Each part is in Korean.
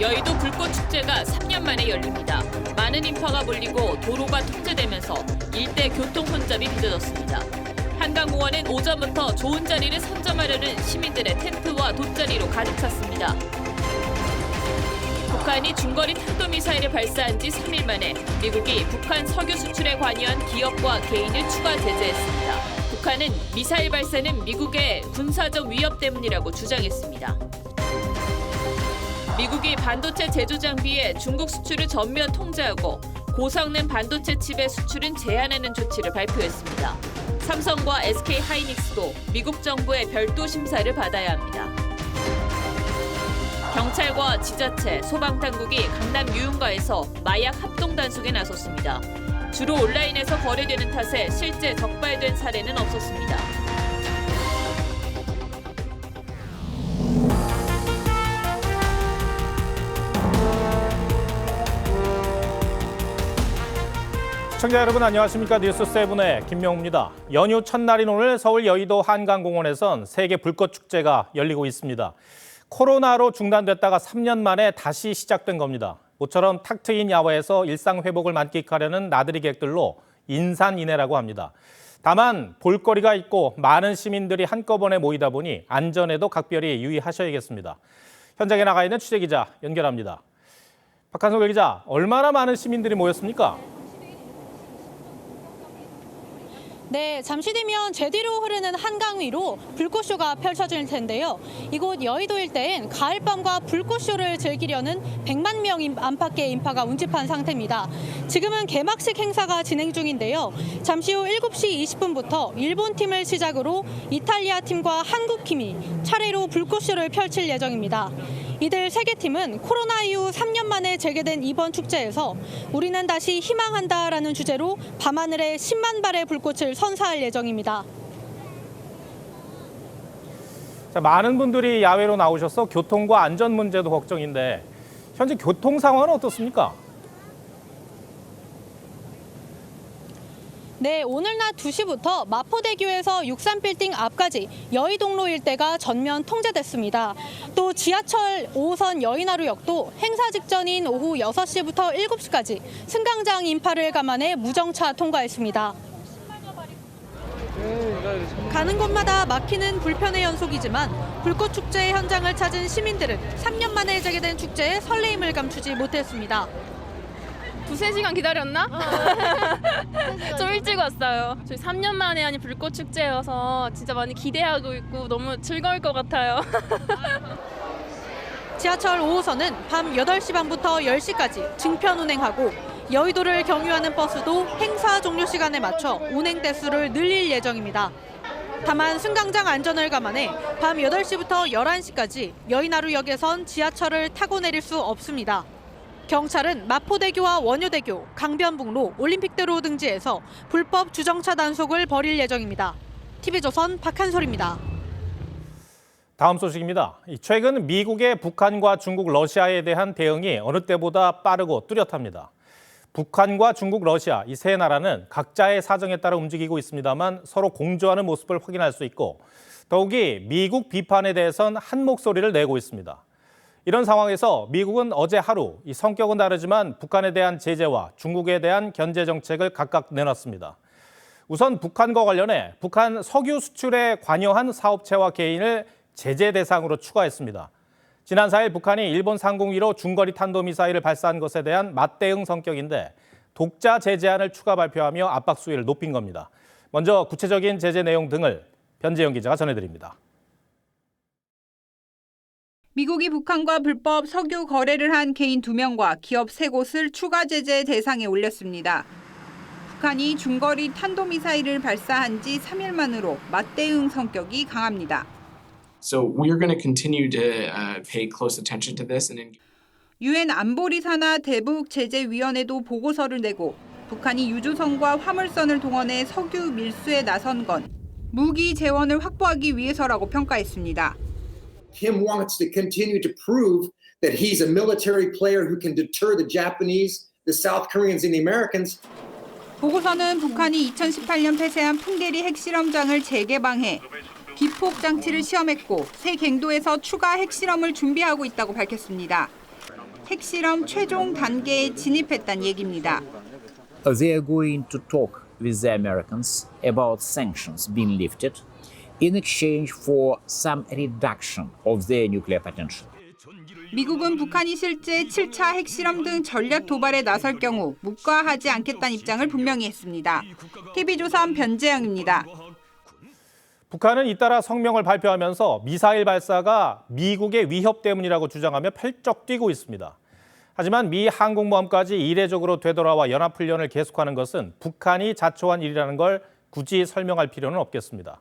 여의도 불꽃축제가 3년 만에 열립니다. 많은 인파가 몰리고 도로가 통제되면서 일대 교통 혼잡이 빚어졌습니다. 한강공원은 오전부터 좋은 자리를 선점하려는 시민들의 텐트와 돗자리로 가득 찼습니다. 북한이 중거리 탄도미사일을 발사한 지 3일 만에 미국이 북한 석유 수출에 관여한 기업과 개인을 추가 제재했습니다. 북한은 미사일 발사는 미국의 군사적 위협 때문이라고 주장했습니다. 미국이 반도체 제조 장비에 중국 수출을 전면 통제하고 고성능 반도체 칩의 수출은 제한하는 조치를 발표했습니다. 삼성과 SK 하이닉스도 미국 정부의 별도 심사를 받아야 합니다. 경찰과 지자체, 소방당국이 강남 유흥가에서 마약 합동 단속에 나섰습니다. 주로 온라인에서 거래되는 탓에 실제 적발된 사례는 없었습니다. 시청자 여러분 안녕하십니까? 뉴스7의 김명우입니다. 연휴 첫날인 오늘 서울 여의도 한강공원에선 세계 불꽃축제가 열리고 있습니다. 코로나로 중단됐다가 3년 만에 다시 시작된 겁니다. 모처럼 탁 트인 야외에서 일상 회복을 만끽하려는 나들이 객들로 인산인해라고 합니다. 다만 볼거리가 있고 많은 시민들이 한꺼번에 모이다 보니 안전에도 각별히 유의하셔야겠습니다. 현장에 나가 있는 취재기자 연결합니다. 박한솔 기자, 얼마나 많은 시민들이 모였습니까? 네, 잠시 뒤면 제뒤로 흐르는 한강 위로 불꽃쇼가 펼쳐질 텐데요. 이곳 여의도 일대엔 가을밤과 불꽃쇼를 즐기려는 100만 명 안팎의 인파가 운집한 상태입니다. 지금은 개막식 행사가 진행 중인데요. 잠시 후 7시 20분부터 일본 팀을 시작으로 이탈리아 팀과 한국 팀이 차례로 불꽃쇼를 펼칠 예정입니다. 이들 세 개 팀은 코로나 이후 3년 만에 재개된 이번 축제에서 우리는 다시 희망한다라는 주제로 밤하늘에 10만 발의 불꽃을 선사할 예정입니다. 자, 많은 분들이 야외로 나오셔서 교통과 안전 문제도 걱정인데 현재 교통 상황은 어떻습니까? 네, 오늘 낮 2시부터 마포대교에서 63빌딩 앞까지 여의동로 일대가 전면 통제됐습니다. 또 지하철 5호선 여의나루역도 행사 직전인 오후 6시부터 7시까지 승강장 인파를 감안해 무정차 통과했습니다. 가는 곳마다 막히는 불편의 연속이지만 불꽃축제의 현장을 찾은 시민들은 3년 만에 재개된 축제에 설레임을 감추지 못했습니다. 2-3시간 기다렸나? 좀 일찍 왔어요. 저희 3년 만에 하는 불꽃 축제여서 진짜 많이 기대하고 있고 너무 즐거울 것 같아요. 지하철 5호선은 밤 8시 반부터 10시까지 증편 운행하고 여의도를 경유하는 버스도 행사 종료 시간에 맞춰 운행 대수를 늘릴 예정입니다. 다만 승강장 안전을 감안해 밤 8시부터 11시까지 여의나루역에선 지하철을 타고 내릴 수 없습니다. 경찰은 마포대교와 원효대교, 강변북로, 올림픽대로 등지에서 불법 주정차 단속을 벌일 예정입니다. TV조선 박한솔입니다. 다음 소식입니다. 최근 미국의 북한과 중국, 러시아에 대한 대응이 어느 때보다 빠르고 뚜렷합니다. 북한과 중국, 러시아 이 세 나라는 각자의 사정에 따라 움직이고 있습니다만 서로 공조하는 모습을 확인할 수 있고 더욱이 미국 비판에 대해선 한 목소리를 내고 있습니다. 이런 상황에서 미국은 어제 하루 이 성격은 다르지만 북한에 대한 제재와 중국에 대한 견제 정책을 각각 내놨습니다. 우선 북한과 관련해 북한 석유 수출에 관여한 사업체와 개인을 제재 대상으로 추가했습니다. 지난 4일 북한이 일본 상공위로 중거리 탄도미사일을 발사한 것에 대한 맞대응 성격인데 독자 제재안을 추가 발표하며 압박 수위를 높인 겁니다. 먼저 구체적인 제재 내용 등을 변재영 기자가 전해드립니다. 미국이 북한과 불법 석유 거래를 한 개인 2명과 기업 3곳을 추가 제재 대상에 올렸습니다. 북한이 중거리 탄도미사일을 발사한 지 3일 만으로 맞대응 성격이 강합니다. So we're going to continue to pay close attention to this and 유엔 안보리 산하 대북 제재위원회도 보고서를 내고 북한이 유조선과 화물선을 동원해 석유 밀수에 나선 건 무기 재원을 확보하기 위해서라고 평가했습니다. Kim wants to continue to prove that he's a military player who can deter the Japanese, the South Koreans, and the Americans. 보고서는 북한이 2018년 폐쇄한 풍계리 핵실험장을 재개방해 비폭 장치를 시험했고 새 갱도에서 추가 핵실험을 준비하고 있다고 밝혔습니다. 핵실험 최종 단계에 진입했다는 얘기입니다. They are going to talk with the Americans about sanctions being lifted in exchange for some reduction of their nuclear potential. 미국은 북한이 실제 7차 핵실험 등 전략 도발에 나설 경우 묵과하지 않겠다는 입장을 분명히 했습니다. TV조선 변재영입니다. 북한은 잇따라 성명을 발표하면서 미사일 발사가 미국의 위협 때문이라고 주장하며 펄쩍 뛰고 있습니다. 하지만 미 항공모함까지 이례적으로 되돌아와 연합훈련을 계속하는 것은 북한이 자초한 일이라는 걸 굳이 설명할 필요는 없겠습니다.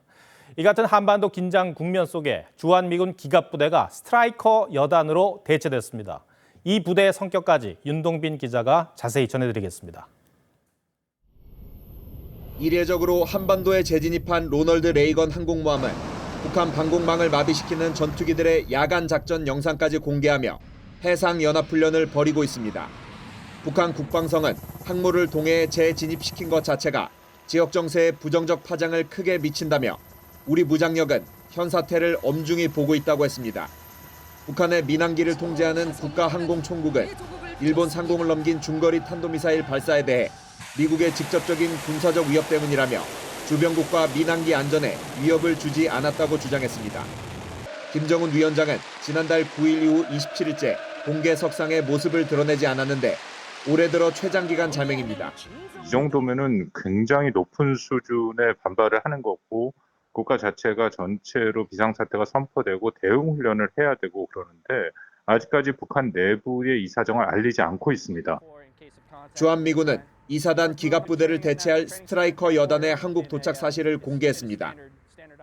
이 같은 한반도 긴장 국면 속에 주한미군 기갑부대가 스트라이커 여단으로 대체됐습니다. 이 부대의 성격까지 윤동빈 기자가 자세히 전해드리겠습니다. 이례적으로 한반도에 재진입한 로널드 레이건 항공모함은 북한 방공망을 마비시키는 전투기들의 야간 작전 영상까지 공개하며 해상연합훈련을 벌이고 있습니다. 북한 국방성은 항모를 동해에 재진입시킨 것 자체가 지역 정세에 부정적 파장을 크게 미친다며 우리 무장력은 현 사태를 엄중히 보고 있다고 했습니다. 북한의 민항기를 통제하는 국가항공총국은 일본 상공을 넘긴 중거리 탄도미사일 발사에 대해 미국의 직접적인 군사적 위협 때문이라며 주변국과 민항기 안전에 위협을 주지 않았다고 주장했습니다. 김정은 위원장은 지난달 9일 이후 27일째 공개석상의 모습을 드러내지 않았는데 올해 들어 최장기간 자명입니다. 이 정도면은 굉장히 높은 수준의 반발을 하는 거고 국가 자체가 전체로 비상사태가 선포되고 대응훈련을 해야 되고 그러는데 아직까지 북한 내부의 이 사정을 알리지 않고 있습니다. 주한미군은 이사단 기갑부대를 대체할 스트라이커 여단의 한국 도착 사실을 공개했습니다.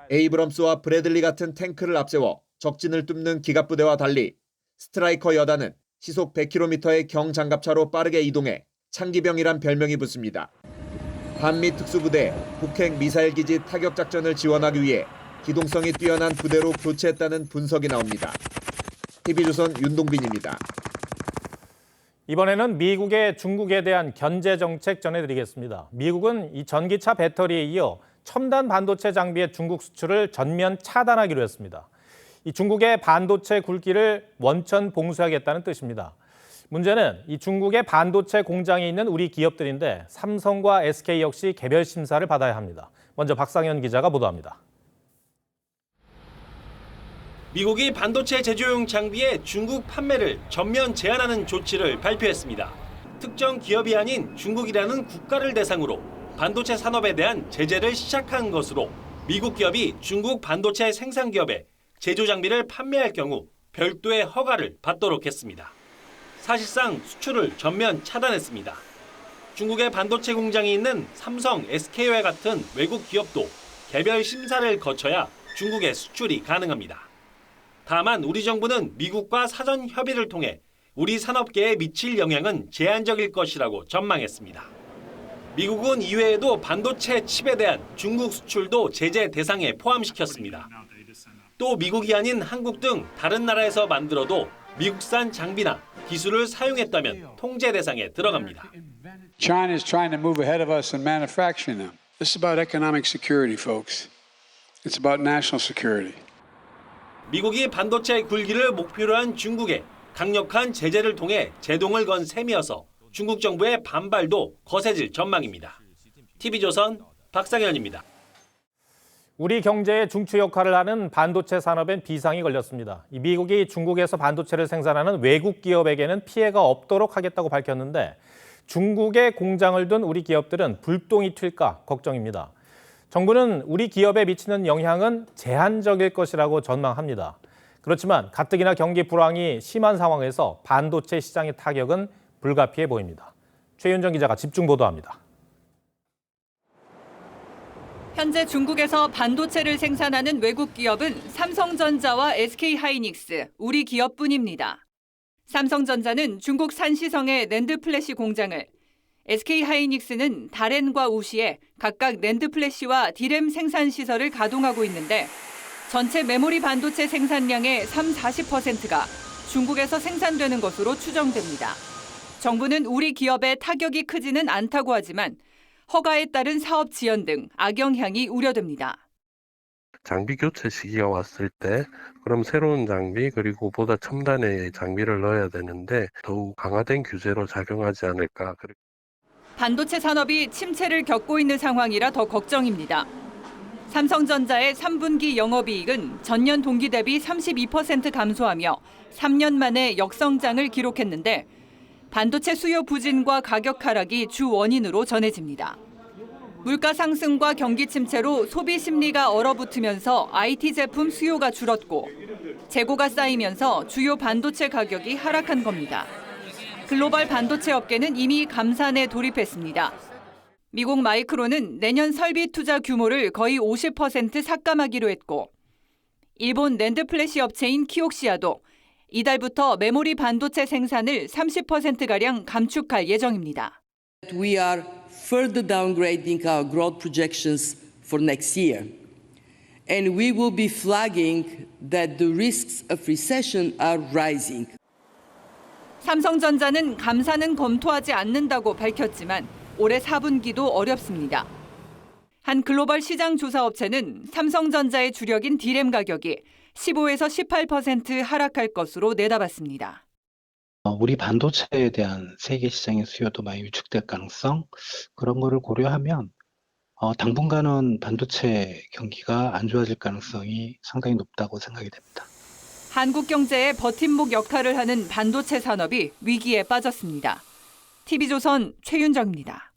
에이브럼스와 브래들리 같은 탱크를 앞세워 적진을 뚫는 기갑부대와 달리 스트라이커 여단은 시속 100km의 경장갑차로 빠르게 이동해 창기병이란 별명이 붙습니다. 한미 특수부대 북핵 미사일 기지 타격 작전을 지원하기 위해 기동성이 뛰어난 부대로 교체했다는 분석이 나옵니다. TV조선 윤동빈입니다. 이번에는 미국의 중국에 대한 견제 정책 전해드리겠습니다. 미국은 이 전기차 배터리에 이어 첨단 반도체 장비의 중국 수출을 전면 차단하기로 했습니다. 이 중국의 반도체 굴기를 원천 봉쇄하겠다는 뜻입니다. 문제는 이 중국의 반도체 공장이 있는 우리 기업들인데 삼성과 SK 역시 개별 심사를 받아야 합니다. 먼저 박상현 기자가 보도합니다. 미국이 반도체 제조용 장비의 중국 판매를 전면 제한하는 조치를 발표했습니다. 특정 기업이 아닌 중국이라는 국가를 대상으로 반도체 산업에 대한 제재를 시작한 것으로 미국 기업이 중국 반도체 생산 기업에 제조 장비를 판매할 경우 별도의 허가를 받도록 했습니다. 사실상 수출을 전면 차단했습니다. 중국의 반도체 공장이 있는 삼성, SK와 같은 외국 기업도 개별 심사를 거쳐야 중국에 수출이 가능합니다. 다만 우리 정부는 미국과 사전 협의를 통해 우리 산업계에 미칠 영향은 제한적일 것이라고 전망했습니다. 미국은 이외에도 반도체 칩에 대한 중국 수출도 제재 대상에 포함시켰습니다. 또 미국이 아닌 한국 등 다른 나라에서 만들어도 미국산 장비나 기술을 사용했다면 통제 대상에 들어갑니다. China is trying to move ahead of us in manufacturing them. This is about economic security, folks. It's about national security. 미국이 반도체 굴기를 목표로 한 중국에 강력한 제재를 통해 제동을 건 셈이어서 중국 정부의 반발도 거세질 전망입니다. TV조선 박상현입니다. 우리 경제의 중추 역할을 하는 반도체 산업엔 비상이 걸렸습니다. 미국이 중국에서 반도체를 생산하는 외국 기업에게는 피해가 없도록 하겠다고 밝혔는데 중국에 공장을 둔 우리 기업들은 불똥이 튈까 걱정입니다. 정부는 우리 기업에 미치는 영향은 제한적일 것이라고 전망합니다. 그렇지만 가뜩이나 경기 불황이 심한 상황에서 반도체 시장의 타격은 불가피해 보입니다. 최윤정 기자가 집중 보도합니다. 현재 중국에서 반도체를 생산하는 외국 기업은 삼성전자와 SK하이닉스, 우리 기업뿐입니다. 삼성전자는 중국 산시성의 낸드 플래시 공장을, SK하이닉스는 다롄과 우시에 각각 낸드 플래시와 디램 생산 시설을 가동하고 있는데 전체 메모리 반도체 생산량의 40%가 중국에서 생산되는 것으로 추정됩니다. 정부는 우리 기업의 타격이 크지는 않다고 하지만 허가에 따른 사업 지연 등 악영향이 우려됩니다. 장비 교체 시기가 왔을 때 그럼 새로운 장비 그리고 보다 첨단의 장비를 넣어야 되는데 더욱 강화된 규제로 작용하지 않을까. 반도체 산업이 침체를 겪고 있는 상황이라 더 걱정입니다. 삼성전자의 3분기 영업이익은 전년 동기 대비 32% 감소하며 3년 만에 역성장을 기록했는데 반도체 수요 부진과 가격 하락이 주 원인으로 전해집니다. 물가 상승과 경기 침체로 소비 심리가 얼어붙으면서 IT 제품 수요가 줄었고 재고가 쌓이면서 주요 반도체 가격이 하락한 겁니다. 글로벌 반도체 업계는 이미 감산에 돌입했습니다. 미국 마이크론은 내년 설비 투자 규모를 거의 50% 삭감하기로 했고 일본 낸드 플래시 업체인 키옥시아도 이달부터 메모리 반도체 생산을 30%가량 감축할 예정입니다. We are further downgrading our growth projections for next year. And we will be flagging that the risks of recession are rising. 삼성전자는 감산은 검토하지 않는다고 밝혔지만 올해 4분기도 어렵습니다. 한 글로벌 시장 조사 업체는 삼성전자의 주력인 D램 가격이 15에서 18% 하락할 것으로 내다봤습니다. 우리 반도체에 대한 세계 시장의 수요도 많이 위축될 가능성 그런 거를 고려하면 당분간은 반도체 경기가 안 좋아질 가능성이 상당히 높다고 생각이 됩니다. 한국 경제의 버팀목 역할을 하는 반도체 산업이 위기에 빠졌습니다. TV조선 최윤정입니다.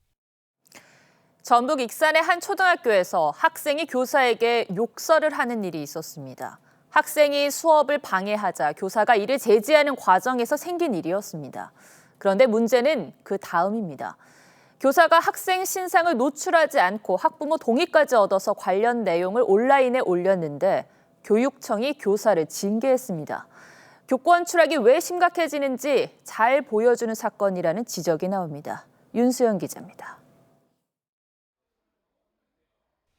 전북 익산의 한 초등학교에서 학생이 교사에게 욕설을 하는 일이 있었습니다. 학생이 수업을 방해하자 교사가 이를 제지하는 과정에서 생긴 일이었습니다. 그런데 문제는 그 다음입니다. 교사가 학생 신상을 노출하지 않고 학부모 동의까지 얻어서 관련 내용을 온라인에 올렸는데 교육청이 교사를 징계했습니다. 교권 추락이 왜 심각해지는지 잘 보여주는 사건이라는 지적이 나옵니다. 윤수연 기자입니다.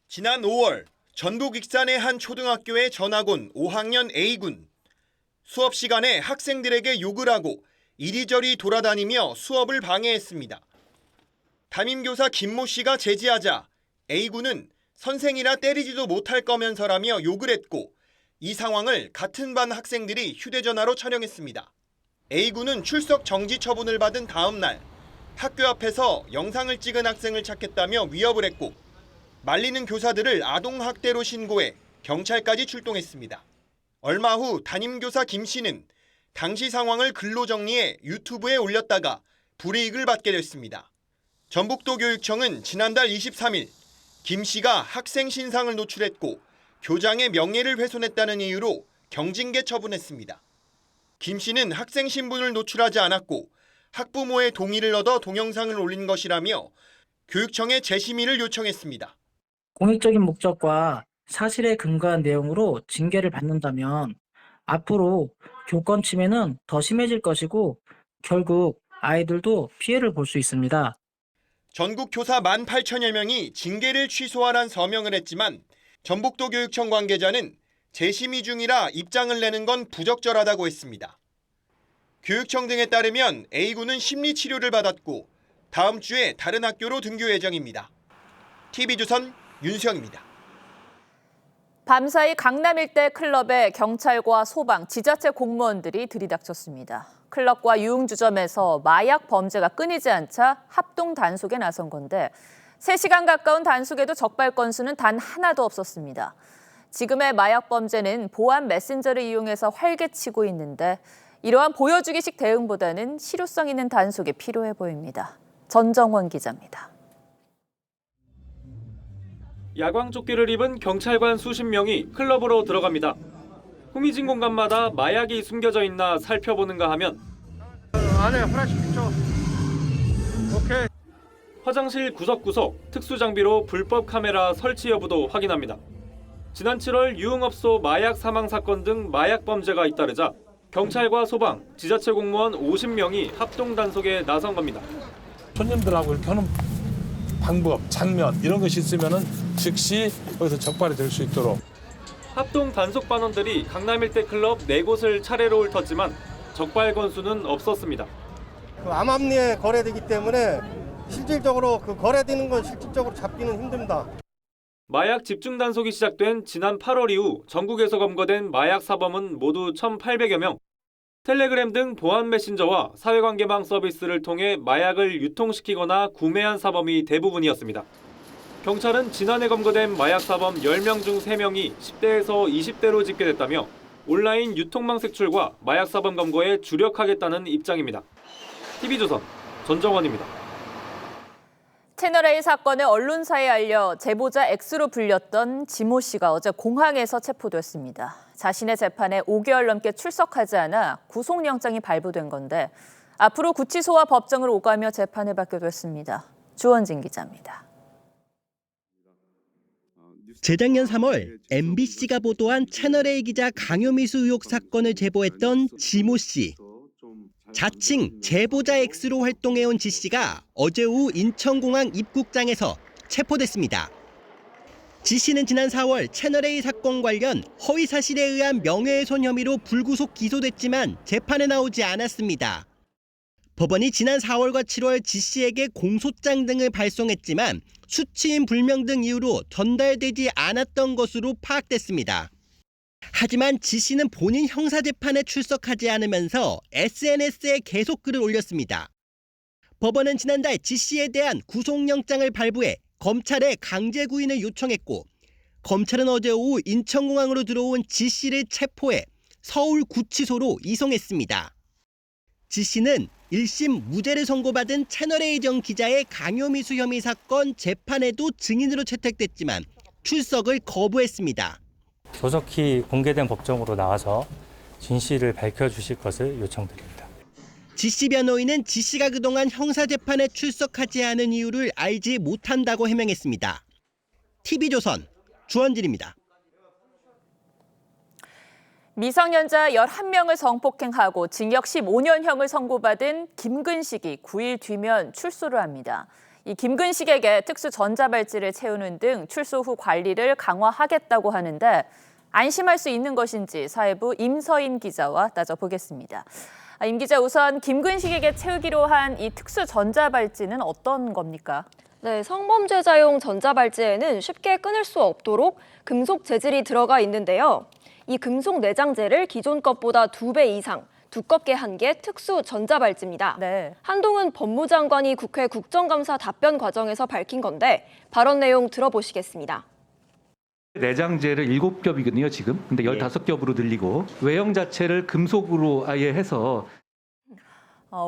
지난 5월 전북 익산의 한 초등학교에 전학 온 5학년 A군. 수업 시간에 학생들에게 욕을 하고 이리저리 돌아다니며 수업을 방해했습니다. 담임교사 김모 씨가 제지하자 A군은 선생이라 때리지도 못할 거면서라며 욕을 했고 이 상황을 같은 반 학생들이 휴대전화로 촬영했습니다. A군은 출석 정지 처분을 받은 다음 날 학교 앞에서 영상을 찍은 학생을 찾겠다며 위협을 했고 말리는 교사들을 아동학대로 신고해 경찰까지 출동했습니다. 얼마 후 담임교사 김 씨는 당시 상황을 글로 정리해 유튜브에 올렸다가 불이익을 받게 됐습니다. 전북도 교육청은 지난달 23일 김 씨가 학생 신상을 노출했고 교장의 명예를 훼손했다는 이유로 경징계 처분했습니다. 김 씨는 학생 신분을 노출하지 않았고 학부모의 동의를 얻어 동영상을 올린 것이라며 교육청에 재심의를 요청했습니다. 공익적인 목적과 사실에 근거한 내용으로 징계를 받는다면 앞으로 교권 침해는 더 심해질 것이고 결국 아이들도 피해를 볼 수 있습니다. 전국 교사 18,000여 명이 징계를 취소하란 서명을 했지만 전북도 교육청 관계자는 재심의 중이라 입장을 내는 건 부적절하다고 했습니다. 교육청 등에 따르면 A군은 심리치료를 받았고 다음 주에 다른 학교로 등교 예정입니다. TV조선 윤수영입니다. 밤사이 강남 일대 클럽에 경찰과 소방, 지자체 공무원들이 들이닥쳤습니다. 클럽과 유흥주점에서 마약 범죄가 끊이지 않자 합동 단속에 나선 건데 3시간 가까운 단속에도 적발 건수는 단 하나도 없었습니다. 지금의 마약 범죄는 보안 메신저를 이용해서 활개치고 있는데 이러한 보여주기식 대응보다는 실효성 있는 단속이 필요해 보입니다. 전정원 기자입니다. 야광조끼를 입은 경찰관 수십 명이 클럽으로 들어갑니다. 후미진 공간마다 마약이 숨겨져 있나 살펴보는가 하면 안에 하나씩 있죠. 오케이. 화장실 구석구석 특수장비로 불법 카메라 설치 여부도 확인합니다. 지난 7월 유흥업소 마약 사망 사건 등 마약 범죄가 잇따르자 경찰과 소방, 지자체 공무원 50명이 합동 단속에 나선 겁니다. 손님들하고 이렇게 하는 방법, 장면 이런 것이 있으면은 즉시 거기서 적발이 될 수 있도록. 합동 단속 반원들이 강남 일대 클럽 4곳을 차례로 훑었지만 적발 건수는 없었습니다. 암암리에 거래되기 때문에 실질적으로 그 거래되는 건 실질적으로 잡기는 힘듭니다. 마약 집중 단속이 시작된 지난 8월 이후 전국에서 검거된 마약 사범은 모두 1,800여 명. 텔레그램 등 보안 메신저와 사회관계망 서비스를 통해 마약을 유통시키거나 구매한 사범이 대부분이었습니다. 경찰은 지난해 검거된 마약 사범 10명 중 3명이 10대에서 20대로 집계됐다며 온라인 유통망 색출과 마약 사범 검거에 주력하겠다는 입장입니다. TV조선 전정원입니다. 채널A 사건을 언론사에 알려 제보자 X로 불렸던 지모 씨가 어제 공항에서 체포됐습니다. 자신의 재판에 5개월 넘게 출석하지 않아 구속영장이 발부된 건데 앞으로 구치소와 법정을 오가며 재판을 받게 됐습니다. 주원진 기자입니다. 재작년 3월 MBC가 보도한 채널A 기자 강요미수 의혹 사건을 제보했던 지모 씨. 자칭 제보자 X로 활동해온 지 씨가 어제 오후 인천공항 입국장에서 체포됐습니다. 지 씨는 지난 4월 채널A 사건 관련 허위 사실에 의한 명예훼손 혐의로 불구속 기소됐지만 재판에 나오지 않았습니다. 법원이 지난 4월과 7월 지 씨에게 공소장 등을 발송했지만 수치인 불명 등 이유로 전달되지 않았던 것으로 파악됐습니다. 하지만 지 씨는 본인 형사재판에 출석하지 않으면서 SNS에 계속 글을 올렸습니다. 법원은 지난달 지 씨에 대한 구속영장을 발부해 검찰에 강제 구인을 요청했고 검찰은 어제 오후 인천공항으로 들어온 지 씨를 체포해 서울구치소로 이송했습니다. 지 씨는 1심 무죄를 선고받은 채널A 전 기자의 강요미수 혐의 사건 재판에도 증인으로 채택됐지만 출석을 거부했습니다. 조속히 공개된 법정으로 나와서 진실을 밝혀주실 것을 요청드립니다. 지 씨 변호인은 지 씨가 그동안 형사재판에 출석하지 않은 이유를 알지 못한다고 해명했습니다. TV조선 주원진입니다. 미성년자 11명을 성폭행하고 징역 15년형을 선고받은 김근식이 9일 뒤면 출소를 합니다. 이 김근식에게 특수 전자발찌를 채우는 등 출소 후 관리를 강화하겠다고 하는데 안심할 수 있는 것인지 사회부 임서인 기자와 따져보겠습니다. 임 기자, 우선 김근식에게 채우기로 한 이 특수 전자발찌는 어떤 겁니까? 네, 성범죄자용 전자발찌에는 쉽게 끊을 수 없도록 금속 재질이 들어가 있는데요. 이 금속 내장재를 기존 것보다 2배 이상 두껍게 한 게 특수 전자발찌입니다. 네. 한동훈 법무장관이 국회 국정감사 답변 과정에서 밝힌 건데 발언 내용 들어보시겠습니다. 내장재를 7겹이거든요, 지금. 근데 15겹으로 늘리고 외형 자체를 금속으로 아예 해서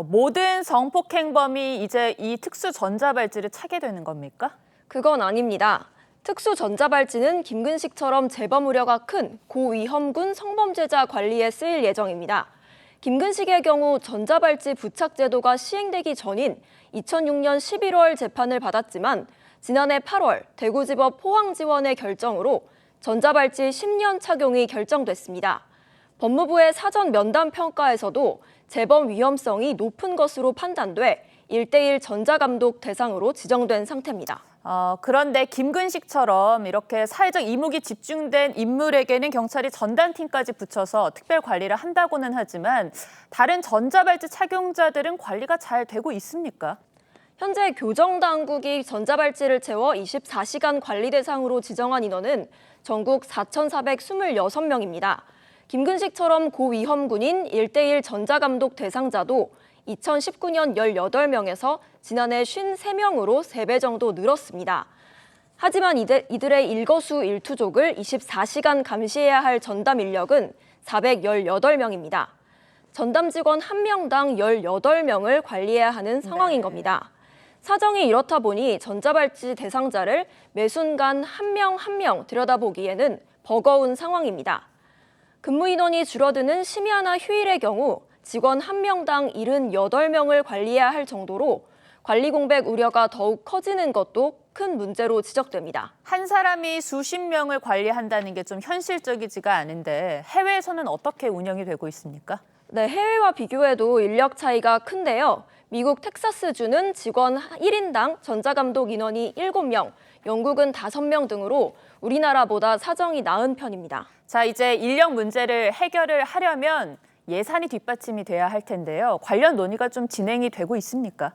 모든 성폭행범이 이제 이 특수 전자발찌를 차게 되는 겁니까? 그건 아닙니다. 특수 전자발찌는 김근식처럼 재범 우려가 큰 고위험군 성범죄자 관리에 쓰일 예정입니다. 김근식의 경우 전자발찌 부착 제도가 시행되기 전인 2006년 11월 재판을 받았지만 지난해 8월 대구지법 포항지원의 결정으로 전자발찌 10년 착용이 결정됐습니다. 법무부의 사전 면담 평가에서도 재범 위험성이 높은 것으로 판단돼 1:1 전자감독 대상으로 지정된 상태입니다. 그런데 김근식처럼 이렇게 사회적 이목이 집중된 인물에게는 경찰이 전담팀까지 붙여서 특별 관리를 한다고는 하지만 다른 전자발찌 착용자들은 관리가 잘 되고 있습니까? 현재 교정당국이 전자발찌를 채워 24시간 관리 대상으로 지정한 인원은 전국 4,426명입니다. 김근식처럼 고위험군인 1:1 전자감독 대상자도 2019년 18명에서 지난해 53명으로 3배 정도 늘었습니다. 하지만 이들의 일거수일투족을 24시간 감시해야 할 전담 인력은 418명입니다. 전담 직원 1명당 18명을 관리해야 하는 상황인 겁니다. 사정이 이렇다 보니 전자발찌 대상자를 매 순간 한 명 들여다보기에는 버거운 상황입니다. 근무 인원이 줄어드는 심야나 휴일의 경우 직원 1명당 78명을 관리해야 할 정도로 관리 공백 우려가 더욱 커지는 것도 큰 문제로 지적됩니다. 한 사람이 수십 명을 관리한다는 게 좀 현실적이지가 않은데 해외에서는 어떻게 운영이 되고 있습니까? 네, 해외와 비교해도 인력 차이가 큰데요. 미국 텍사스주는 직원 1인당 전자감독 인원이 7명, 영국은 5명 등으로 우리나라보다 사정이 나은 편입니다. 자, 이제 인력 문제를 해결을 하려면 예산이 뒷받침이 돼야 할 텐데요. 관련 논의가 좀 진행이 되고 있습니까?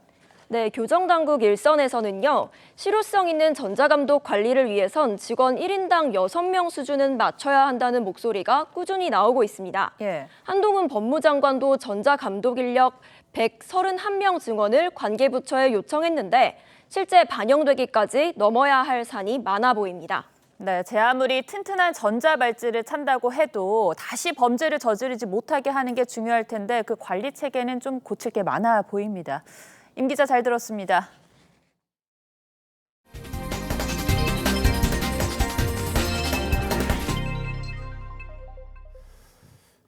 네, 교정당국 일선에서는요. 실효성 있는 전자감독 관리를 위해선 직원 1인당 6명 수준은 맞춰야 한다는 목소리가 꾸준히 나오고 있습니다. 한동훈 법무장관도 전자감독 인력 131명 증원을 관계부처에 요청했는데 실제 반영되기까지 넘어야 할 산이 많아 보입니다. 네, 제 아무리 튼튼한 전자발찌를 찬다고 해도 다시 범죄를 저지르지 못하게 하는 게 중요할 텐데 그 관리 체계는 좀 고칠 게 많아 보입니다. 임 기자 잘 들었습니다.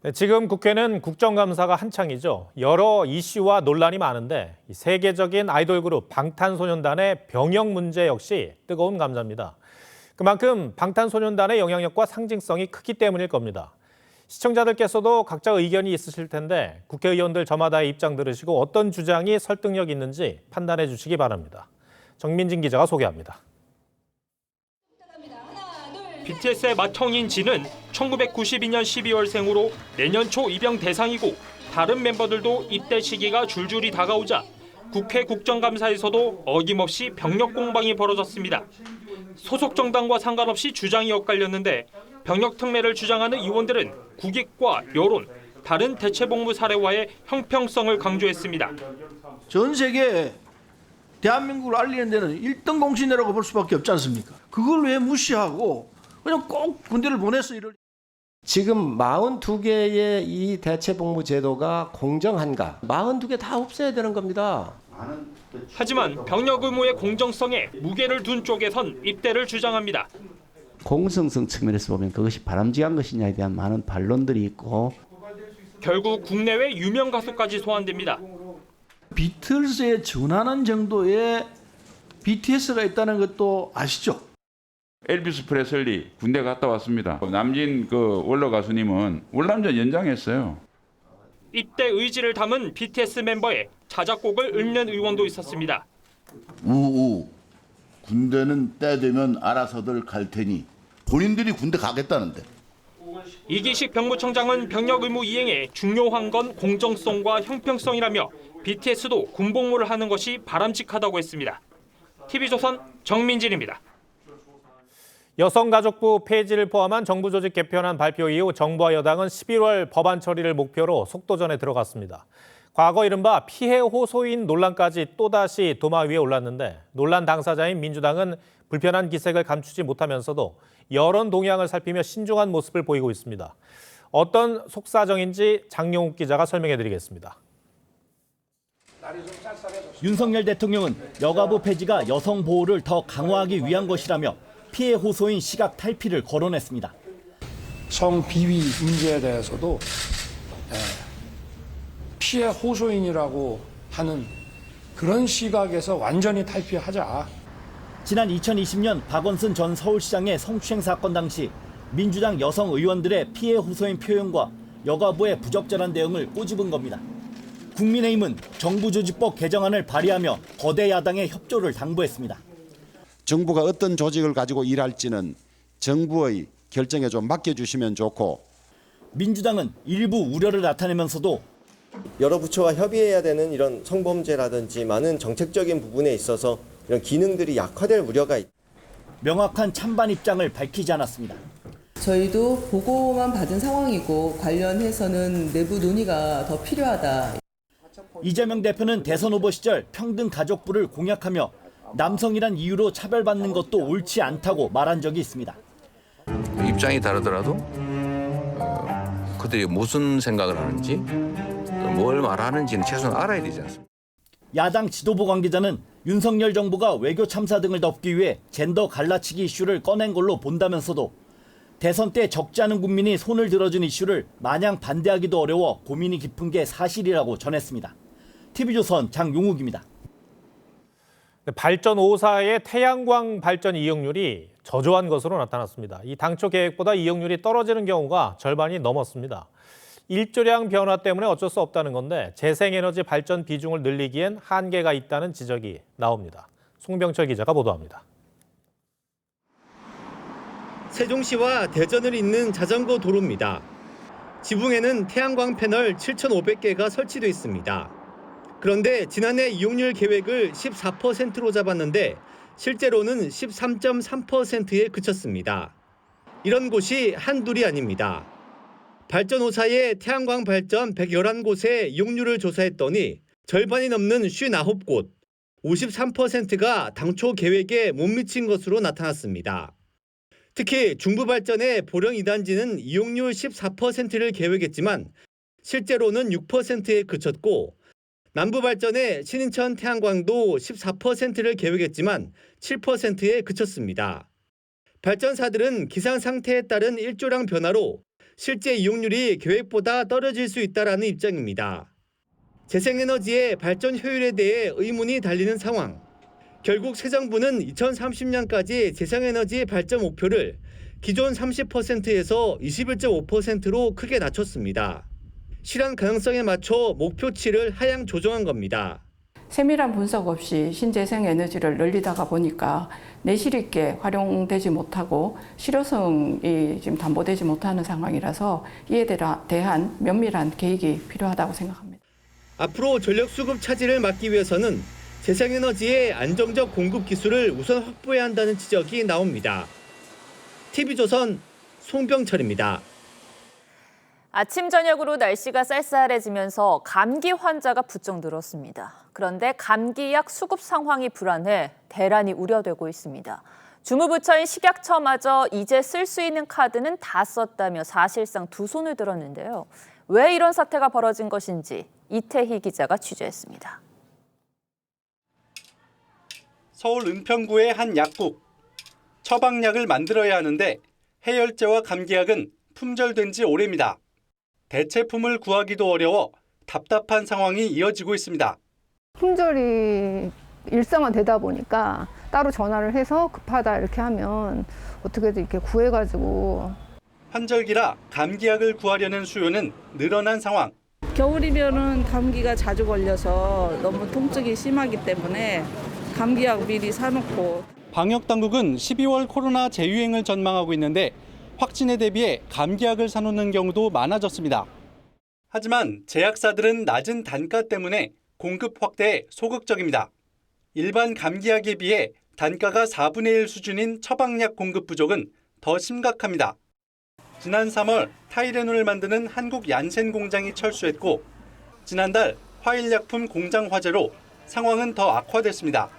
네, 지금 국회는 국정감사가 한창이죠. 여러 이슈와 논란이 많은데 세계적인 아이돌 그룹 방탄소년단의 병역 문제 역시 뜨거운 감자입니다. 그만큼 방탄소년단의 영향력과 상징성이 크기 때문일 겁니다. 시청자들께서도 각자 의견이 있으실 텐데 국회의원들 저마다의 입장 들으시고 어떤 주장이 설득력 있는지 판단해 주시기 바랍니다. 정민진 기자가 소개합니다. BTS의 맏형인 진은 1992년 12월생으로 내년 초 입영 대상이고 다른 멤버들도 입대 시기가 줄줄이 다가오자 국회 국정감사에서도 어김없이 병력 공방이 벌어졌습니다. 소속 정당과 상관없이 주장이 엇갈렸는데 병역 특례를 주장하는 의원들은 국익과 여론, 다른 대체복무 사례와의 형평성을 강조했습니다. 전 세계에 대한민국을 알리는 데는 1등 공신이라고 볼 수밖에 없지 않습니까? 그걸 왜 무시하고 그냥 꼭 군대를 보내서 이럴. 지금 42개의 이 대체복무 제도가 공정한가? 42개 다 없애야 되는 겁니다. 하지만 병역 의무의 공정성에 무게를 둔 쪽에선 입대를 주장합니다. 공정성 측면에서 보면 그것이 바람직한 것이냐에 대한 많은 반론들이 있고 결국 국내외 유명 가수까지 소환됩니다. 비틀즈에 준하는 정도의 BTS가 있다는 것도 아시죠? 엘비스 프레슬리 군대 갔다 왔습니다. 남진 원로 가수님은 월남전 연장했어요. 입대 의지를 담은 BTS 멤버의 자작곡을 읊는 의원도 있었습니다. 우우 군대는 때 되면 알아서들 갈 테니 본인들이 군대 가겠다는데. 이기식 병무청장은 병역 의무 이행에 중요한 건 공정성과 형평성이라며 BTS도 군복무를 하는 것이 바람직하다고 했습니다. TV조선 정민진입니다. 여성가족부 폐지를 포함한 정부 조직 개편안 발표 이후 정부와 여당은 11월 법안 처리를 목표로 속도전에 들어갔습니다. 과거 이른바 피해 호소인 논란까지 또다시 도마 위에 올랐는데 논란 당사자인 민주당은 불편한 기색을 감추지 못하면서도 여론 동향을 살피며 신중한 모습을 보이고 있습니다. 어떤 속사정인지 장용욱 기자가 설명해드리겠습니다. 윤석열 대통령은 여가부 폐지가 여성 보호를 더 강화하기 위한 것이라며 피해 호소인 시각 탈피를 거론했습니다. 성비위 문제에 대해서도 피해 호소인이라고 하는 그런 시각에서 완전히 탈피하자. 지난 2020년 박원순 전 서울시장의 성추행 사건 당시 민주당 여성 의원들의 피해 호소인 표현과 여가부의 부적절한 대응을 꼬집은 겁니다. 국민의힘은 정부조직법 개정안을 발의하며 거대 야당의 협조를 당부했습니다. 정부가 어떤 조직을 가지고 일할지는 정부의 결정에 좀 맡겨주시면 좋고. 민주당은 일부 우려를 나타내면서도 여러 부처와 협의해야 되는 이런 성범죄라든지 많은 정책적인 부분에 있어서 이런 기능들이 약화될 우려가 있다. 명확한 찬반 입장을 밝히지 않았습니다. 저희도 보고만 받은 상황이고 관련해서는 내부 논의가 더 필요하다. 이재명 대표는 대선 후보 시절 평등 가족부를 공약하며 남성이란 이유로 차별받는 것도 옳지 않다고 말한 적이 있습니다. 입장이 다르더라도 그들이 무슨 생각을 하는지 뭘 말하는지는 최소한 알아야 되지 않습니까? 야당 지도부 관계자는 윤석열 정부가 외교 참사 등을 덮기 위해 젠더 갈라치기 이슈를 꺼낸 걸로 본다면서도 대선 때 적지 않은 국민이 손을 들어준 이슈를 마냥 반대하기도 어려워 고민이 깊은 게 사실이라고 전했습니다. TV조선 장용욱입니다. 발전 5사의 태양광 발전 이용률이 저조한 것으로 나타났습니다. 이 당초 계획보다 이용률이 떨어지는 경우가 절반이 넘었습니다. 일조량 변화 때문에 어쩔 수 없다는 건데 재생에너지 발전 비중을 늘리기엔 한계가 있다는 지적이 나옵니다. 송병철 기자가 보도합니다. 세종시와 대전을 잇는 자전거 도로입니다. 지붕에는 태양광 패널 7,500개가 설치돼 있습니다. 그런데 지난해 이용률 계획을 14%로 잡았는데 실제로는 13.3%에 그쳤습니다. 이런 곳이 한둘이 아닙니다. 발전 5사의 태양광 발전 111곳의 이용률을 조사했더니 절반이 넘는 59곳, 53%가 당초 계획에 못 미친 것으로 나타났습니다. 특히 중부발전의 보령 2단지는 이용률 14%를 계획했지만 실제로는 6%에 그쳤고 남부발전의 신인천 태양광도 14%를 계획했지만 7%에 그쳤습니다. 발전사들은 기상 상태에 따른 일조량 변화로 실제 이용률이 계획보다 떨어질 수 있다는 입장입니다. 재생에너지의 발전 효율에 대해 의문이 달리는 상황. 결국 새 정부는 2030년까지 재생에너지 발전 목표를 기존 30%에서 21.5%로 크게 낮췄습니다. 실현 가능성에 맞춰 목표치를 하향 조정한 겁니다. 세밀한 분석 없이 신재생 에너지를 늘리다가 보니까 내실 있게 활용되지 못하고 실효성이 지금 담보되지 못하는 상황이라서 이에 대한 면밀한 계획이 필요하다고 생각합니다. 앞으로 전력 수급 차질을 막기 위해서는 재생에너지의 안정적 공급 기술을 우선 확보해야 한다는 지적이 나옵니다. TV조선 송병철입니다. 아침 저녁으로 날씨가 쌀쌀해지면서 감기 환자가 부쩍 늘었습니다. 그런데 감기약 수급 상황이 불안해 대란이 우려되고 있습니다. 주무부처인 식약처마저 이제 쓸 수 있는 카드는 다 썼다며 사실상 두 손을 들었는데요. 왜 이런 사태가 벌어진 것인지 이태희 기자가 취재했습니다. 서울 은평구의 한 약국. 처방약을 만들어야 하는데 해열제와 감기약은 품절된 지 오래입니다. 대체품을 구하기도 어려워 답답한 상황이 이어지고 있습니다. 품절이 일상화되다 보니까 따로 전화를 해서 급하다 이렇게 하면 어떻게든 이렇게 구해가지고. 환절기라 감기약을 구하려는 수요는 늘어난 상황. 겨울이면은 감기가 자주 걸려서 너무 통증이 심하기 때문에 감기약 미리 사놓고. 방역당국은 12월 코로나 재유행을 전망하고 있는데 확진에 대비해 감기약을 사놓는 경우도 많아졌습니다. 하지만 제약사들은 낮은 단가 때문에 공급 확대에 소극적입니다. 일반 감기약에 비해 단가가 4분의 1 수준인 처방약 공급 부족은 더 심각합니다. 지난 3월 타이레놀을 만드는 한국 얀센 공장이 철수했고 지난달 화일약품 공장 화재로 상황은 더 악화됐습니다.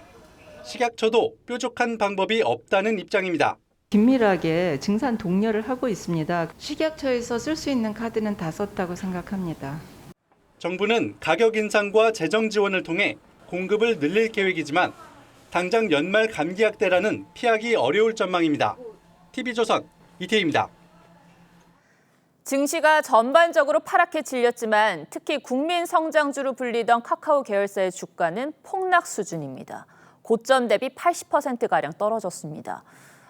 식약처도 뾰족한 방법이 없다는 입장입니다. 긴밀하게 증산 독려를 하고 있습니다. 식약처에서 쓸 수 있는 카드는 다 썼다고 생각합니다. 정부는 가격 인상과 재정 지원을 통해 공급을 늘릴 계획이지만 당장 연말 감기약 대란은 피하기 어려울 전망입니다. TV조선 이태희입니다. 증시가 전반적으로 파랗게 질렸지만 특히 국민 성장주로 불리던 카카오 계열사의 주가는 폭락 수준입니다. 고점 대비 80%가량 떨어졌습니다.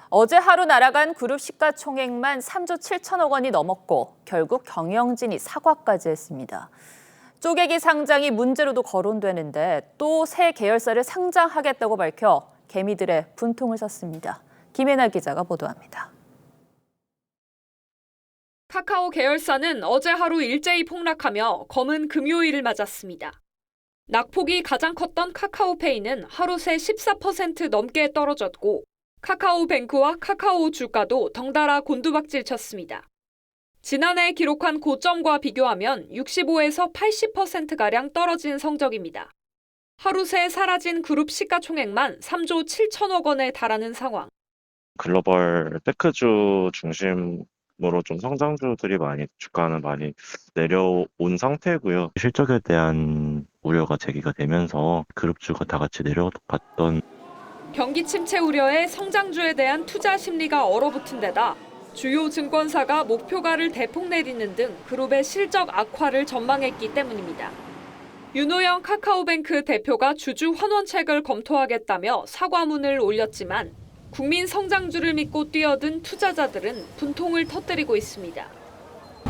어제 하루 날아간 그룹 시가총액만 3조 7천억 원이 넘었고 결국 경영진이 사과까지 했습니다. 쪼개기 상장이 문제로도 거론되는데 또 새 계열사를 상장하겠다고 밝혀 개미들의 분통을 샀습니다. 김혜나 기자가 보도합니다. 카카오 계열사는 어제 하루 일제히 폭락하며 검은 금요일을 맞았습니다. 낙폭이 가장 컸던 카카오페이는 하루 새 14% 넘게 떨어졌고 카카오뱅크와 카카오 주가도 덩달아 곤두박질 쳤습니다. 지난해 기록한 고점과 비교하면 65에서 80%가량 떨어진 성적입니다. 하루 새 사라진 그룹 시가총액만 3조 7천억 원에 달하는 상황. 글로벌 테크주 중심으로 좀 성장주들이 주가는 많이 내려온 상태고요. 실적에 대한 우려가 제기가 되면서 그룹주가 다 같이 내려갔던. 경기 침체 우려에 성장주에 대한 투자 심리가 얼어붙은 데다 주요 증권사가 목표가를 대폭 내리는 등 그룹의 실적 악화를 전망했기 때문입니다. 윤호영 카카오뱅크 대표가 주주 환원책을 검토하겠다며 사과문을 올렸지만 국민 성장주를 믿고 뛰어든 투자자들은 분통을 터뜨리고 있습니다.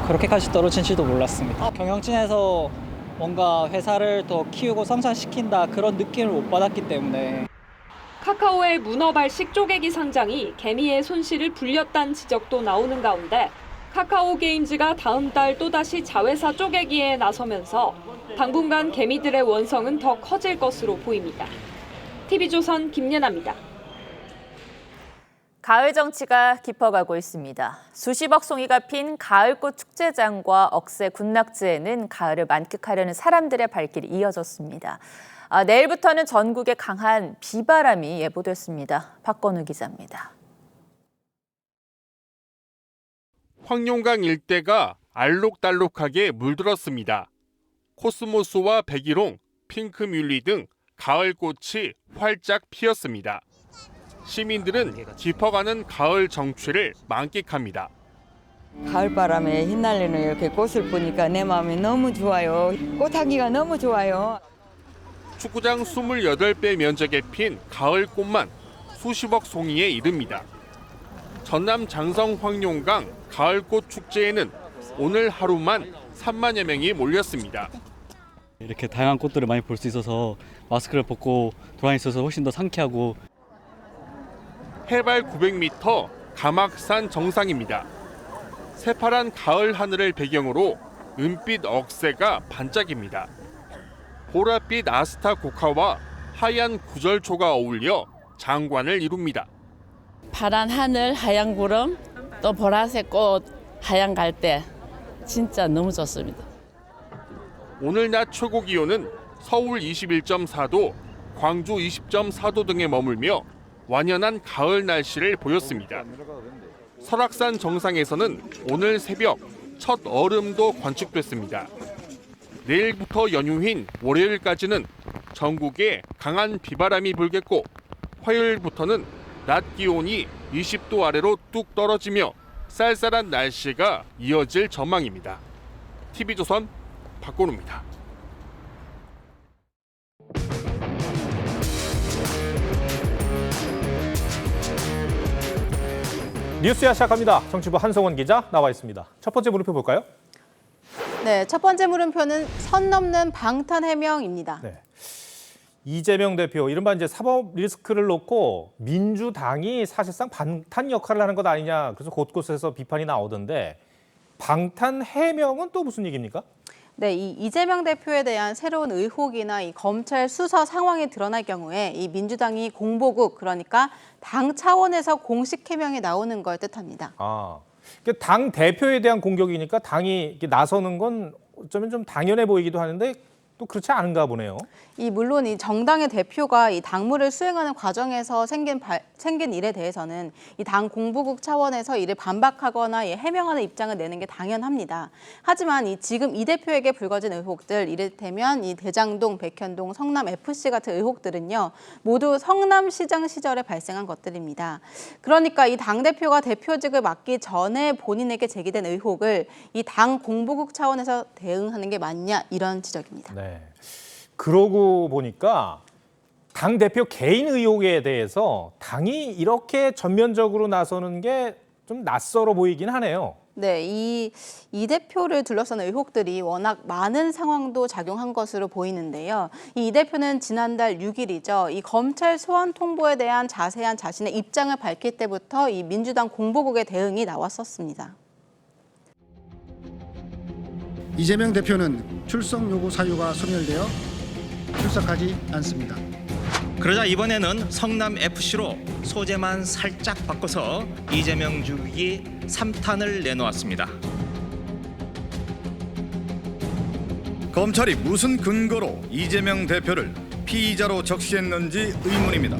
그렇게까지 떨어진지도 몰랐습니다. 경영진에서 뭔가 회사를 더 키우고 성장시킨다 그런 느낌을 못 받았기 때문에. 카카오의 문어발식 쪼개기 상장이 개미의 손실을 불렸다는 지적도 나오는 가운데 카카오 게임즈가 다음 달 또다시 자회사 쪼개기에 나서면서 당분간 개미들의 원성은 더 커질 것으로 보입니다. TV조선 김예나입니다. 가을 정치가 깊어가고 있습니다. 수십억 송이가 핀 가을꽃 축제장과 억새 군락지에는 가을을 만끽하려는 사람들의 발길이 이어졌습니다. 내일부터는 전국에 강한 비바람이 예보됐습니다. 박건우 기자입니다. 황룡강 일대가 알록달록하게 물들었습니다. 코스모스와 백일홍, 핑크뮬리 등 가을꽃이 활짝 피었습니다. 시민들은 깊어가는 가을 정취를 만끽합니다. 가을바람에 휘날리는 이렇게 꽃을 보니까 내 마음이 너무 좋아요. 꽃하기가 너무 좋아요. 축구장 28배 면적에 핀 가을꽃만 수십억 송이에 이릅니다. 전남 장성 황룡강 가을꽃 축제에는 오늘 하루만 3만여 명이 몰렸습니다. 이렇게 다양한 꽃들을 많이 볼 수 있어서 마스크를 벗고 돌아다니면서 훨씬 더 상쾌하고. 해발 900m 가막산 정상입니다. 새파란 가을 하늘을 배경으로 은빛 억새가 반짝입니다. 보랏빛 아스타 고카와 하얀 구절초가 어울려 장관을 이룹니다. 파란 하늘, 하얀 구름, 또 보라색 꽃, 하얀 갈대 진짜 너무 좋습니다. 오늘 낮 최고 기온은 서울 21.4도, 광주 20.4도 등에 머물며 완연한 가을 날씨를 보였습니다. 설악산 정상에서는 오늘 새벽 첫 얼음도 관측됐습니다. 내일부터 연휴인 월요일까지는 전국에 강한 비바람이 불겠고 화요일부터는 낮 기온이 20도 아래로 뚝 떨어지며 쌀쌀한 날씨가 이어질 전망입니다. TV조선 박건우입니다. 뉴스야 시작합니다. 정치부 한성원 기자 나와 있습니다. 첫 번째 물음표 볼까요? 네, 첫 번째 물음표는 선 넘는 방탄 해명입니다. 네. 이재명 대표, 이른바 이제 사법 리스크를 놓고 민주당이 사실상 방탄 역할을 하는 것 아니냐, 그래서 곳곳에서 비판이 나오던데 방탄 해명은 또 무슨 얘기입니까? 네, 이 이재명 대표에 대한 새로운 의혹이나 이 검찰 수사 상황이 드러날 경우에 이 민주당이 공보국, 그러니까 당 차원에서 공식 해명이 나오는 걸 뜻합니다. 당 대표에 대한 공격이니까 당이 나서는 건 어쩌면 좀 당연해 보이기도 하는데 또 그렇지 않은가 보네요. 물론 이 정당의 대표가 이 당무를 수행하는 과정에서 생긴 일에 대해서는 이 당 공보국 차원에서 이를 반박하거나 해명하는 입장을 내는 게 당연합니다. 하지만 지금 이 대표에게 불거진 의혹들, 이를테면 이 대장동, 백현동, 성남 FC 같은 의혹들은요, 모두 성남시장 시절에 발생한 것들입니다. 그러니까 이 당 대표가 대표직을 맡기 전에 본인에게 제기된 의혹을 이 당 공보국 차원에서 대응하는 게 맞냐, 이런 지적입니다. 네. 그러고 보니까 당 대표 개인 의혹에 대해서 당이 이렇게 전면적으로 나서는 게 좀 낯설어 보이긴 하네요. 네, 이 대표를 둘러싼 의혹들이 워낙 많은 상황도 작용한 것으로 보이는데요. 이 대표는 지난달 6일이죠. 이 검찰 소환 통보에 대한 자세한 자신의 입장을 밝힐 때부터 이 민주당 공보국의 대응이 나왔었습니다. 이재명 대표는 출석 요구 사유가 소멸되어 출석하지 않습니다. 그러자 이번에는 성남 FC로 소재만 살짝 바꿔서 이재명 주기 3탄을 내놓았습니다. 검찰이 무슨 근거로 이재명 대표를 피의자로 적시했는지 의문입니다.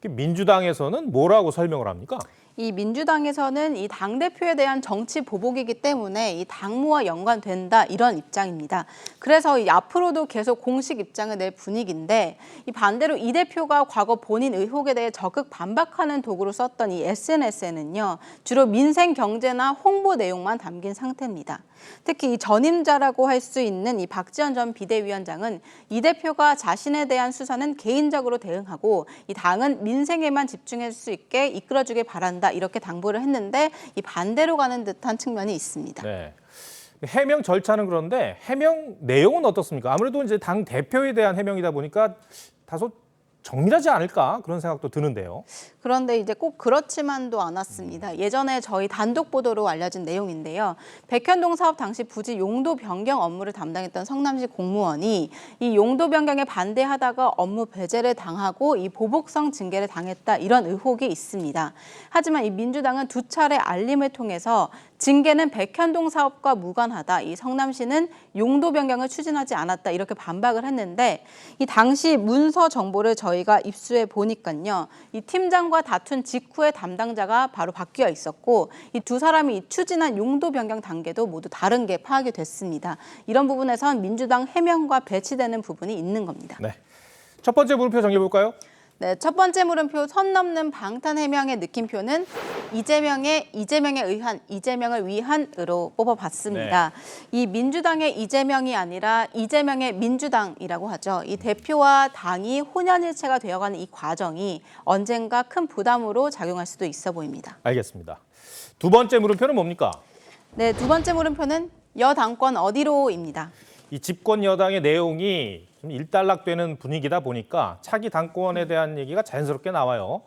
민주당에서는 뭐라고 설명을 합니까? 이 민주당에서는 이 당대표에 대한 정치 보복이기 때문에 이 당무와 연관된다, 이런 입장입니다. 그래서 앞으로도 계속 공식 입장을 낼 분위기인데, 이 반대로 이 대표가 과거 본인 의혹에 대해 적극 반박하는 도구로 썼던 이 SNS에는요, 주로 민생 경제나 홍보 내용만 담긴 상태입니다. 특히 이 전임자라고 할 수 있는 이 박지원 전 비대위원장은 이 대표가 자신에 대한 수사는 개인적으로 대응하고 이 당은 민생에만 집중할 수 있게 이끌어주길 바란다, 이렇게 당부를 했는데 이 반대로 가는 듯한 측면이 있습니다. 네. 해명 절차는 그런데 해명 내용은 어떻습니까? 아무래도 이제 당 대표에 대한 해명이다 보니까 다소 정밀하지 않을까 그런 생각도 드는데요. 그런데 이제 꼭 그렇지만도 않았습니다. 예전에 저희 단독 보도로 알려진 내용인데요. 백현동 사업 당시 부지 용도 변경 업무를 담당했던 성남시 공무원이 이 용도 변경에 반대하다가 업무 배제를 당하고 이 보복성 징계를 당했다 이런 의혹이 있습니다. 하지만 이 민주당은 두 차례 알림을 통해서 징계는 백현동 사업과 무관하다. 이 성남시는 용도 변경을 추진하지 않았다. 이렇게 반박을 했는데 이 당시 문서 정보를 저희가 입수해 보니까요. 이 팀장과 다툰 직후에 담당자가 바로 바뀌어 있었고 이 두 사람이 추진한 용도 변경 단계도 모두 다른 게 파악이 됐습니다. 이런 부분에선 민주당 해명과 배치되는 부분이 있는 겁니다. 네. 첫 번째 물음표 정해볼까요? 네, 첫 번째 물음표 선 넘는 방탄 해명의 느낌표는 이재명의 이재명을 위한으로 뽑아봤습니다. 이 민주당의 이재명이 아니라 이재명의 민주당이라고 하죠. 이 대표와 당이 혼연일체가 되어가는 이 과정이 언젠가 큰 부담으로 작용할 수도 있어 보입니다. 알겠습니다. 두 번째 물음표는 뭡니까? 네, 두 번째 물음표는 여당권 어디로입니다. 이 집권 여당의 내용이 좀 일단락되는 분위기다 보니까 차기 당권에 대한 얘기가 자연스럽게 나와요.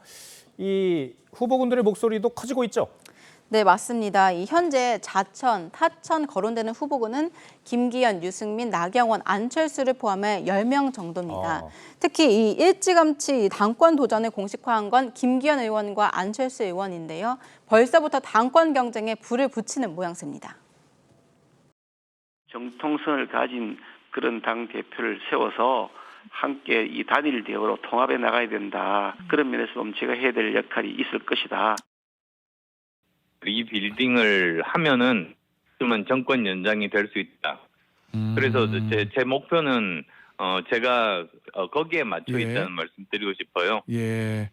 이 후보군들의 목소리도 커지고 있죠? 네, 맞습니다. 이 현재 자천, 타천 거론되는 후보군은 김기현, 유승민, 나경원, 안철수를 포함해 10명 정도입니다. 특히 이 일찌감치 당권 도전을 공식화한 건 김기현 의원과 안철수 의원인데요. 벌써부터 당권 경쟁에 불을 붙이는 모양새입니다. 정통성을 가진 그런 당 대표를 세워서 함께 이 단일 대우로 통합해 나가야 된다. 그런 면에서 보면 제가 해야 될 역할이 있을 것이다. 리빌딩을 하면은 좀 정권 연장이 될 수 있다. 그래서 제 목표는 제가 거기에 맞춰 있다는 말씀 드리고 싶어요. 예.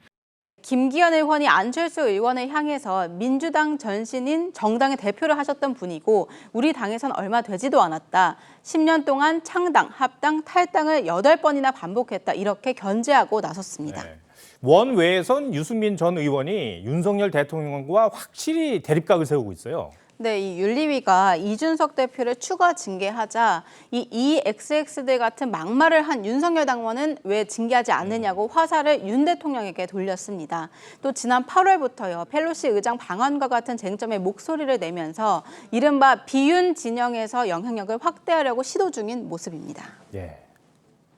김기현 의원이 안철수 의원을 향해서 민주당 전신인 정당의 대표를 하셨던 분이고 우리 당에선 얼마 되지도 않았다. 10년 동안 창당, 합당, 탈당을 8번이나 반복했다. 이렇게 견제하고 나섰습니다. 네. 원외에선 유승민 전 의원이 윤석열 대통령과 확실히 대립각을 세우고 있어요. 네, 이 윤리위가 이준석 대표를 추가 징계하자 이 EXX들 같은 막말을 한 윤석열 당원은 왜 징계하지 않느냐고 화살을 윤 대통령에게 돌렸습니다. 또 지난 8월부터요, 펠로시 의장 방한과 같은 쟁점에 목소리를 내면서 이른바 비윤 진영에서 영향력을 확대하려고 시도 중인 모습입니다. 예.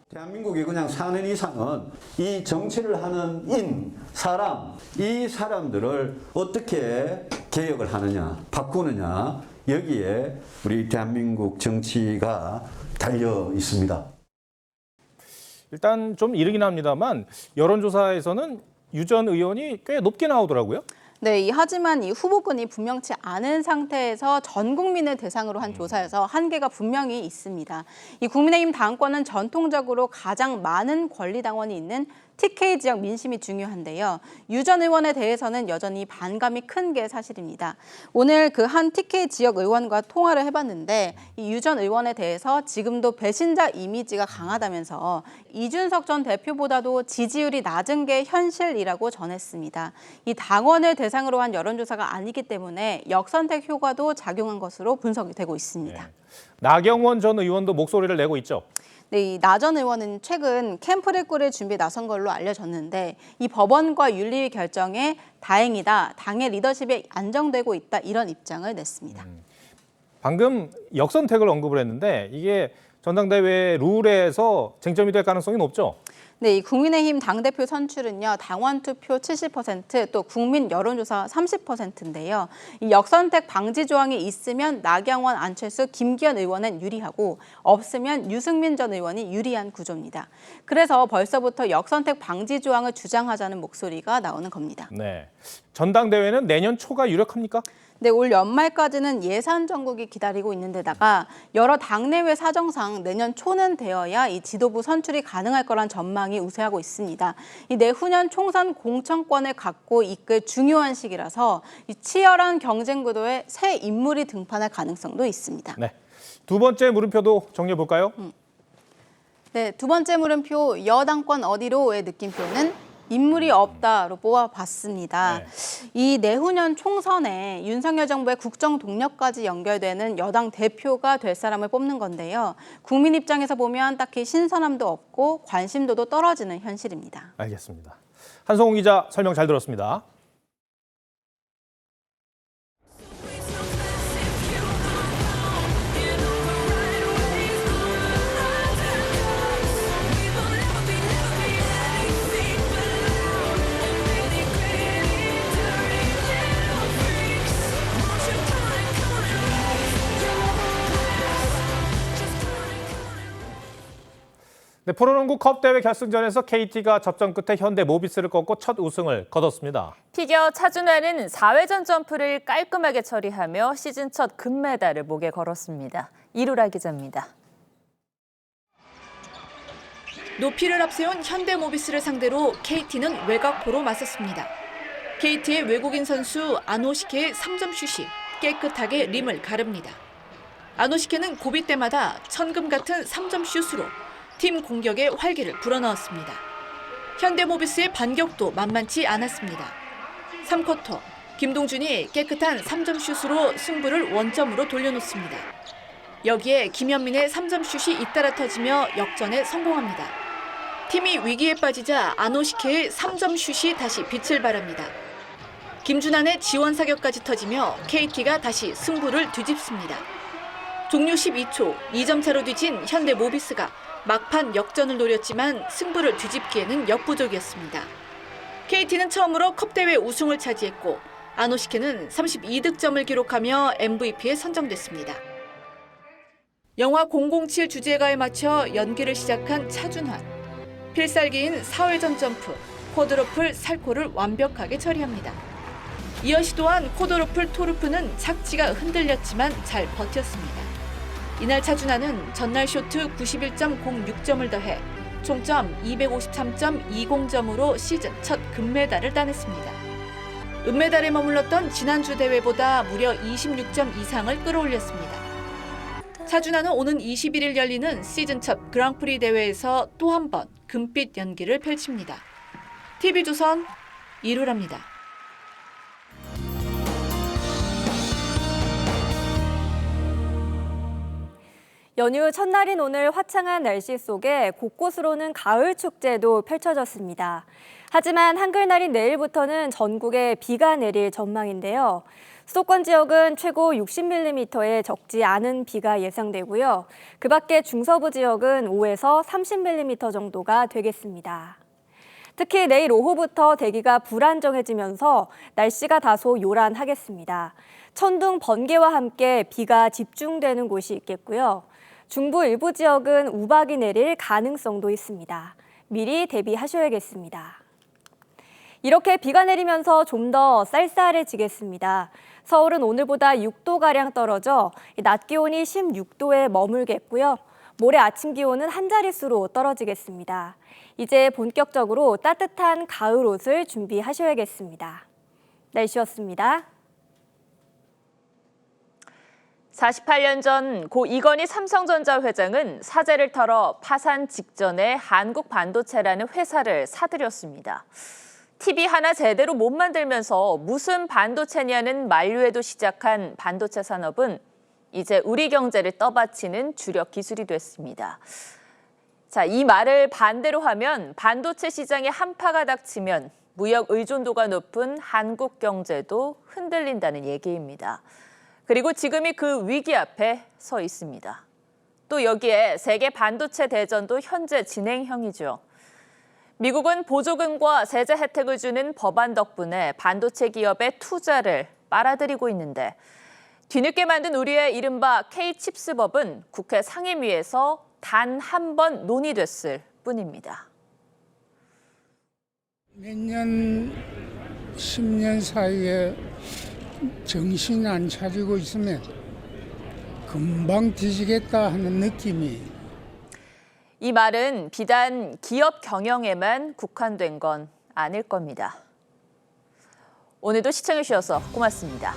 대한민국이 그냥 사는 이상은 이 정치를 하는 사람, 이 사람들을 어떻게 개혁을 하느냐, 바꾸느냐, 여기에 우리 대한민국 정치가 달려 있습니다. 일단 좀 이르긴 합니다만 여론조사에서는 유 전 의원이 꽤 높게 나오더라고요. 네, 하지만 이 후보군이 분명치 않은 상태에서 전 국민을 대상으로 한 조사여서 한계가 분명히 있습니다. 이 국민의힘 당권은 전통적으로 가장 많은 권리당원이 있는 TK 지역 민심이 중요한데요. 유 전 의원에 대해서는 여전히 반감이 큰 게 사실입니다. 오늘 그 한 TK 지역 의원과 통화를 해봤는데 이 유 전 의원에 대해서 지금도 배신자 이미지가 강하다면서 이준석 전 대표보다도 지지율이 낮은 게 현실이라고 전했습니다. 이 당원을 대상으로 한 여론조사가 아니기 때문에 역선택 효과도 작용한 것으로 분석이 되고 있습니다. 네. 나경원 전 의원도 목소리를 내고 있죠. 네, 이 나 전 의원은 최근 캠프를 꾸릴 준비에 나선 걸로 알려졌는데 이 법원과 윤리위 결정에 다행이다, 당의 리더십이 안정되고 있다 이런 입장을 냈습니다. 방금 역선택을 언급을 했는데 이게 전당대회 룰에서 쟁점이 될 가능성이 높죠? 네, 이 국민의힘 당대표 선출은요, 당원 투표 70%, 또 국민 여론조사 30%인데요. 이 역선택 방지 조항이 있으면 나경원, 안철수, 김기현 의원은 유리하고 없으면 유승민 전 의원이 유리한 구조입니다. 그래서 벌써부터 역선택 방지 조항을 주장하자는 목소리가 나오는 겁니다. 네, 전당대회는 내년 초가 유력합니까? 네, 올 연말까지는 예산 정국이 기다리고 있는 데다가 여러 당내외 사정상 내년 초는 되어야 이 지도부 선출이 가능할 거란 전망이 우세하고 있습니다. 이 내후년 총선 공천권을 갖고 이끌 중요한 시기라서 이 치열한 경쟁 구도에 새 인물이 등판할 가능성도 있습니다. 네, 두 번째 물음표도 정리해 볼까요? 네, 두 번째 물음표 여당권 어디로의 느낌표는 인물이 없다로 뽑아봤습니다. 이 내후년 총선에 윤석열 정부의 국정 동력까지 연결되는 여당 대표가 될 사람을 뽑는 건데요. 국민 입장에서 보면 딱히 신선함도 없고 관심도도 떨어지는 현실입니다. 알겠습니다. 한성훈 기자 설명 잘 들었습니다. 네, 프로농구 컵대회 결승전에서 KT가 접전 끝에 현대모비스를 꺾고 첫 우승을 거뒀습니다. 피겨 차준환은 4회전 점프를 깔끔하게 처리하며 시즌 첫 금메달을 목에 걸었습니다. 이루라 기자입니다. 높이를 앞세운 현대모비스를 상대로 KT는 외곽포로 맞섰습니다. KT의 외국인 선수 아노시케의 3점 슛이 깨끗하게 림을 가릅니다. 아노시케는 고비 때마다 천금 같은 3점 슛으로 팀 공격에 활기를 불어넣었습니다. 현대모비스의 반격도 만만치 않았습니다. 3쿼터, 김동준이 깨끗한 3점 슛으로 승부를 원점으로 돌려놓습니다. 여기에 김현민의 3점 슛이 잇따라 터지며 역전에 성공합니다. 팀이 위기에 빠지자 아노시케의 3점 슛이 다시 빛을 발합니다. 김준환의 지원 사격까지 터지며 KT가 다시 승부를 뒤집습니다. 종료 12초, 2점 차로 뒤진 현대모비스가 막판 역전을 노렸지만 승부를 뒤집기에는 역부족이었습니다. KT는 처음으로 컵대회 우승을 차지했고 아노시케는 32득점을 기록하며 MVP에 선정됐습니다. 영화 007 주제가에 맞춰 연기를 시작한 차준환. 필살기인 4회전 점프, 쿼드러플 살코를 완벽하게 처리합니다. 이어 시도한 쿼드러플 토르프는 착지가 흔들렸지만 잘 버텼습니다. 이날 차준환은 전날 쇼트 91.06점을 더해 총점 253.20점으로 시즌 첫 금메달을 따냈습니다. 은메달에 머물렀던 지난주 대회보다 무려 26점 이상을 끌어올렸습니다. 차준환은 오는 21일 열리는 시즌 첫 그랑프리 대회에서 또 한 번 금빛 연기를 펼칩니다. TV조선 이루라입니다. 연휴 첫날인 오늘 화창한 날씨 속에 곳곳으로는 가을 축제도 펼쳐졌습니다. 하지만 한글날인 내일부터는 전국에 비가 내릴 전망인데요. 수도권 지역은 최고 60mm의 적지 않은 비가 예상되고요. 그 밖에 중서부 지역은 5에서 30mm 정도가 되겠습니다. 특히 내일 오후부터 대기가 불안정해지면서 날씨가 다소 요란하겠습니다. 천둥, 번개와 함께 비가 집중되는 곳이 있겠고요. 중부 일부 지역은 우박이 내릴 가능성도 있습니다. 미리 대비하셔야겠습니다. 이렇게 비가 내리면서 좀 더 쌀쌀해지겠습니다. 서울은 오늘보다 6도가량 떨어져 낮 기온이 16도에 머물겠고요. 모레 아침 기온은 한 자릿수로 떨어지겠습니다. 이제 본격적으로 따뜻한 가을 옷을 준비하셔야겠습니다. 날씨였습니다. 48년 전 고 이건희 삼성전자 회장은 사재를 털어 파산 직전에 한국반도체라는 회사를 사들였습니다. TV 하나 제대로 못 만들면서 무슨 반도체냐는 만류에도 시작한 반도체 산업은 이제 우리 경제를 떠받치는 주력 기술이 됐습니다. 자, 이 말을 반대로 하면 반도체 시장에 한파가 닥치면 무역 의존도가 높은 한국 경제도 흔들린다는 얘기입니다. 그리고 지금이 그 위기 앞에 서 있습니다. 또 여기에 세계 반도체 대전도 현재 진행형이죠. 미국은 보조금과 세제 혜택을 주는 법안 덕분에 반도체 기업의 투자를 빨아들이고 있는데 뒤늦게 만든 우리의 이른바 K-칩스법은 국회 상임위에서 단 한 번 논의됐을 뿐입니다. 몇 년, 10년 사이에 정신 안 차리고 있으면 금방 뒤지겠다 하는 느낌이. 이 말은 비단 기업 경영에만 국한된 건 아닐 겁니다. 오늘도 시청해 주셔서 고맙습니다.